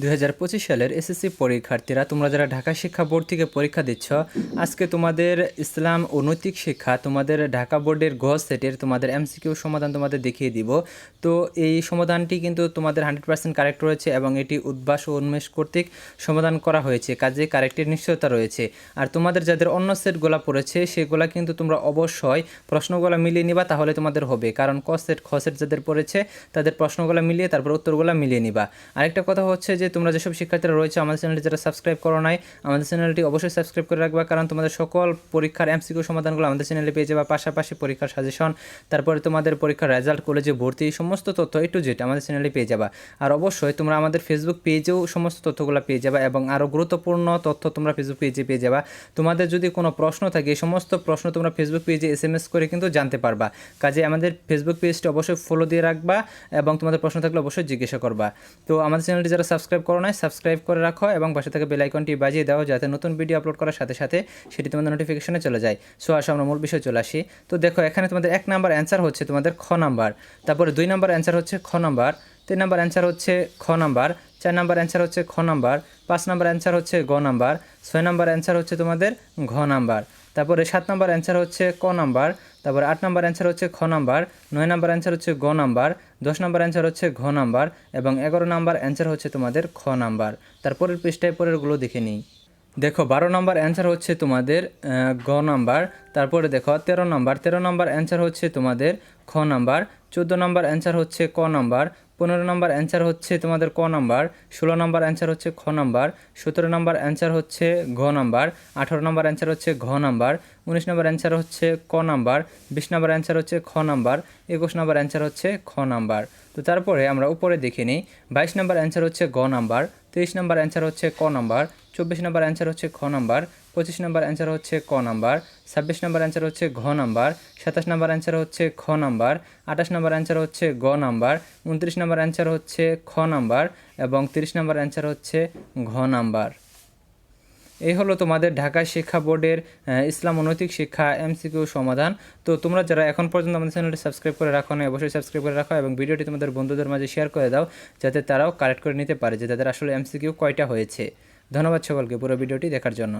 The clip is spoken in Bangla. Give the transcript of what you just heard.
2025 সালের এসএসসি পরীক্ষার্থীরা তোমরা যারা ঢাকা শিক্ষা বোর্ড থেকে পরীক্ষা দিচ্ছ, আজকে তোমাদের ইসলাম ও নৈতিক শিক্ষা তোমাদের ঢাকা বোর্ডের গ সেটের তোমাদের এমসিকিউ সমাধান তোমাদের দেখিয়ে দিব। তো এই সমাধানটি কিন্তু তোমাদের 100% কারেক্ট রয়েছে এবং এটি উদ্ভাস ও উন্মেষ কর্তৃক সমাধান করা হয়েছে, কাজে কারেক্টের নিশ্চয়তা রয়েছে। আর তোমাদের যাদের অন্য সেটগুলো পড়েছে সেগুলা কিন্তু তোমরা অবশ্যই প্রশ্নগুলো মিলিয়ে নিবা, তাহলে তোমাদের হবে। কারণ ক সেট খ সেট যাদের পড়েছে তাদের প্রশ্নগুলো মিলিয়ে তারপর উত্তরগুলো মিলিয়ে নিবা। আরেকটা কথা হচ্ছে যে তোমরা যেসব শিক্ষার্থীরা রয়েছে আমাদের চ্যানেলটি যারা সাবস্ক্রাইব করো নাই, আমাদের চ্যানেলটি অবশ্যই সাবস্ক্রাইব করে রাখবা, কারণ তোমাদের সকল পরীক্ষার এমসিকিউ সমাধানগুলো আমাদের চ্যানেলে পেয়ে যাবা। পাশাপাশি পরীক্ষার সাজেশন, তারপরে তোমাদের পরীক্ষার রেজাল্ট, কলেজে ভর্তি, সমস্ত তথ্য A to Z আমাদের চ্যানেলে পেয়ে যাবা। আর অবশ্যই তোমরা আমাদের ফেসবুক পেজেও সমস্ত তথ্যগুলো পেয়ে যাবা এবং আরও গুরুত্বপূর্ণ তথ্য তোমরা ফেসবুক পেজে পেয়ে যাবা। তোমাদের যদি কোনো প্রশ্ন থাকে এই সমস্ত প্রশ্ন তোমরা ফেসবুক পেজে SMS করে কিন্তু জানতে পারবা। কাজে আমাদের ফেসবুক পেজটি অবশ্যই ফলো দিয়ে রাখবা এবং তোমাদের প্রশ্ন থাকলে অবশ্যই জিজ্ঞাসা করবা। তো আমাদের চ্যানেলটি যারা সাবস্ক্রাইব করো নাই সাবস্ক্রাইব করে রাখো এবং পাশে থেকে বেল আইকনটি বাজিয়ে দাও, যাতে নতুন ভিডিও আপলোড করার সাথে সাথে সেটি তোমাদের নোটিফিকেশনে চলে যায়। সো আসো আমরা মূল বিষয়ে চলে আসি। তো দেখো এখানে তোমাদের 1 নাম্বার অ্যান্সার হচ্ছে তোমাদের খ নাম্বার, তারপরে 2 নাম্বার অ্যান্সার হচ্ছে খ নাম্বার, 3 নাম্বার অ্যান্সার হচ্ছে খ নাম্বার, 4 নাম্বার অ্যান্সার হচ্ছে খ নাম্বার, 5 নাম্বার অ্যান্সার হচ্ছে গ নাম্বার, 6 নাম্বার অ্যান্সার হচ্ছে তোমাদের ঘ নাম্বার, তারপরে 7 নাম্বার অ্যান্সার হচ্ছে ক নাম্বার, তারপরে 8 নাম্বার অ্যান্সার হচ্ছে খ নাম্বার, 9 নাম্বার অ্যান্সার হচ্ছে গ নাম্বার, 10 নাম্বার অ্যান্সার হচ্ছে ঘ নাম্বার এবং 11 নাম্বার অ্যান্সার হচ্ছে তোমাদের খ নাম্বার। তারপরের পৃষ্ঠায় পরেরগুলো দেখে নিই। দেখো 12 নাম্বার অ্যান্সার হচ্ছে তোমাদের গ নাম্বার, তারপরে দেখো 13 নাম্বার অ্যান্সার হচ্ছে তোমাদের খ নাম্বার, 14 নাম্বার অ্যান্সার হচ্ছে ক নাম্বার, 15 নাম্বার অ্যান্সার হচ্ছে তোমাদের ক নাম্বার, 16 নাম্বার অ্যান্সার হচ্ছে খ নাম্বার, 17 নাম্বার অ্যান্সার হচ্ছে ঘ নাম্বার, 18 নাম্বার অ্যান্সার হচ্ছে ঘ নাম্বার, 19 নাম্বার অ্যান্সার হচ্ছে ক নাম্বার, 20 নাম্বার অ্যান্সার হচ্ছে খ নাম্বার, 21 নাম্বার অ্যান্সার হচ্ছে খ নাম্বার। তো তারপরে আমরা উপরে দেখে নিই। 22 নাম্বার অ্যান্সার হচ্ছে গ নাম্বার, 23 নাম্বার অ্যান্সার হচ্ছে ক নাম্বার, 24 নাম্বার অ্যান্সার হচ্ছে খ নাম্বার, 25 নাম্বার অ্যান্সার হচ্ছে ক নাম্বার, 26 নাম্বার অ্যান্সার হচ্ছে ঘ নাম্বার, 27 নাম্বার অ্যান্সার হচ্ছে খ নাম্বার, 28 নাম্বার অ্যান্সার হচ্ছে গ নাম্বার, 29 নাম্বার অ্যান্সার হচ্ছে খ নাম্বার এবং 30 নাম্বার অ্যান্সার হচ্ছে ঘ নাম্বার। এই হলো তোমাদের ঢাকা শিক্ষা বোর্ডের ইসলাম ও নৈতিক শিক্ষা এমসিকিউ সমাধান। তো তোমরা যারা এখন পর্যন্ত আমাদের চ্যানেলটি সাবস্ক্রাইব করে রাখো না, অবশ্যই সাবস্ক্রাইব করে রাখো এবং ভিডিওটি তোমাদের বন্ধুদের মাঝে শেয়ার করে দাও, যাতে তারাও কালেক্ট করে নিতে পারে যে তাদের আসলে এমসিকিউ কয়টা হয়েছে। ধন্যবাদ সকলকে পুরো ভিডিওটি দেখার জন্য।